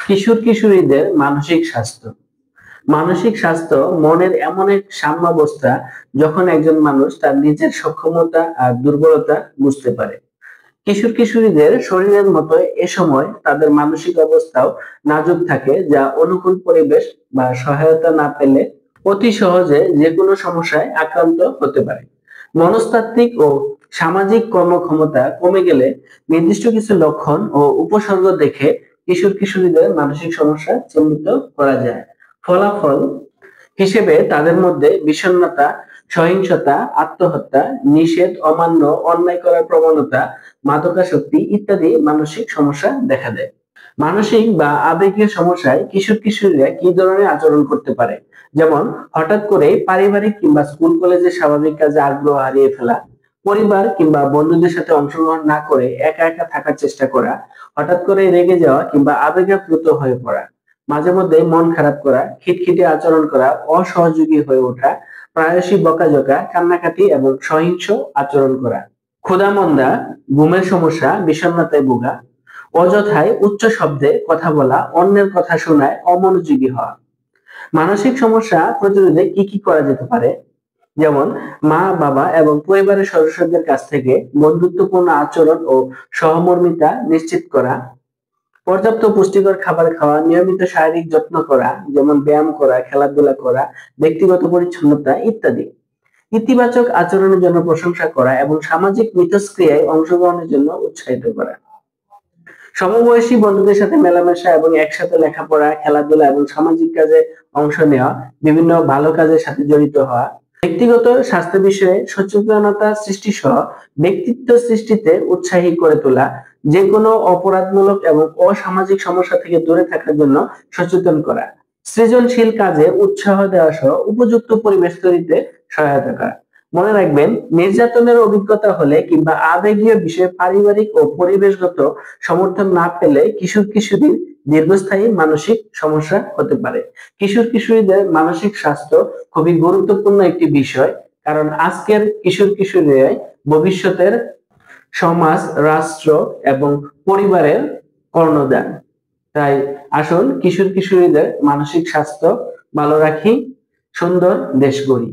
কিশোর কিশোরীদের মানসিক স্বাস্থ্য। মানসিক স্বাস্থ্য মনের এমন এক সাম্যাবস্থা যখন একজন মানুষ তার নিজের সক্ষমতা আর দুর্বলতা বুঝতে পারে। কিশোর কিশোরীদের শরীরের মতো এ সময় তাদের মানসিক অবস্থাও নাজুক থাকে, যা অনুকূল পরিবেশ বা সহায়তা না পেলে অতি সহজে যে কোনো সমস্যায় আক্রান্ত হতে পারে। মনস্তাত্ত্বিক ও সামাজিক কর্মক্ষমতা কমে গেলে নির্দিষ্ট কিছু লক্ষণ ও উপসর্গ দেখে কিশোর কিশোরীদের মানসিক সমস্যা চিহ্নিত করা যায়। ফলাফল হিসেবে তাদের মধ্যে বিষণ্ণতা, সহিংসতা, আত্মহত্যা, নিষেধ অমান্য, অন্যায় করার প্রবণতা, মাদকাসক্তি ইত্যাদি মানসিক সমস্যা দেখা দেয়। মানসিক বা আবেগীয় সমস্যায় কিশোর কিশোরীরা কি ধরনের আচরণ করতে পারে? যেমন হঠাৎ করে পারিবারিক কিংবা স্কুল কলেজের স্বাভাবিক কাজে আগ্রহ হারিয়ে ফেলা, পরিবার কিংবা বন্ধুদের সাথে অংশগ্রহণ না করে একা একা থাকার চেষ্টা করা, হঠাৎ করে রেগে যাওয়া কিংবা আবেগাপ্লুত হয়ে পড়া, মাঝে মধ্যে মন খারাপ করা, খিটখিটে আচরণ করা, অসহযোগী হয়ে ওঠা, প্রায়শই বকাঝকা, কান্নাকাটি এবং সহিংস আচরণ করা, ক্ষুধামন্দা, ঘুমের সমস্যা, বিষণ্ণতায় ভোগা, অযথায় উচ্চ শব্দে কথা বলা, অন্যের কথা শোনায় অমনোযোগী হওয়া। মানসিক সমস্যা প্রতিরোধে কি কি করা যেতে পারে? যেমন মা বাবা এবং পরিবারের সদস্যদের কাছ থেকে বন্ধুত্বপূর্ণ আচরণ ও সহমর্মিতা নিশ্চিত করা, পর্যাপ্ত পুষ্টিকর খাবার খাওয়া, নিয়মিত শারীরিক যত্ন করা, যেমন ব্যায়াম করা, খেলাধুলা করা, ব্যক্তিগত পরিচ্ছন্নতা ইত্যাদি। ইতিবাচক আচরণের জন্য প্রশংসা করা এবং সামাজিক মিথস্ক্রিয়ায় অংশগ্রহণের জন্য উৎসাহিত করা। সমবয়সী বন্ধুদের সাথে মেলামেশা এবং একসাথে লেখাপড়া, খেলাধুলা এবং সামাজিক কাজে অংশ নেওয়া, বিভিন্ন ভালো কাজের সাথে জড়িত হওয়া, ব্যক্তিগত স্বাস্থ্য বিষয়ে সচেতনতা সৃষ্টি সহ ব্যক্তিত্ব সৃষ্টিতে উৎসাহী করে তোলা, যে কোনো অপরাধমূলক এবং অসামাজিক সমস্যা থেকে দূরে থাকার জন্য সচেতন করা, সৃজনশীল কাজে উৎসাহ দেওয়া সহ উপযুক্ত পরিবেশ তৈরিতে সহায়তা করা। মনে রাখবেন, নির্যাতনের অভিজ্ঞতা হলে কিংবা আবেগীয় বিষয়ে পারিবারিক ও পরিবেশগত সমর্থন না পেলে কিশোর কিশোরীর দীর্ঘস্থায়ী মানসিক সমস্যা হতে পারে। কিশোর কিশোরীদের মানসিক স্বাস্থ্য খুবই গুরুত্বপূর্ণ একটি বিষয়, কারণ আজকের কিশোর কিশোরীরাই ভবিষ্যতের সমাজ, রাষ্ট্র এবং পরিবারের কর্ণধার। তাই আসুন কিশোর কিশোরীদের মানসিক স্বাস্থ্য ভালো রাখি, সুন্দর দেশ গড়ি।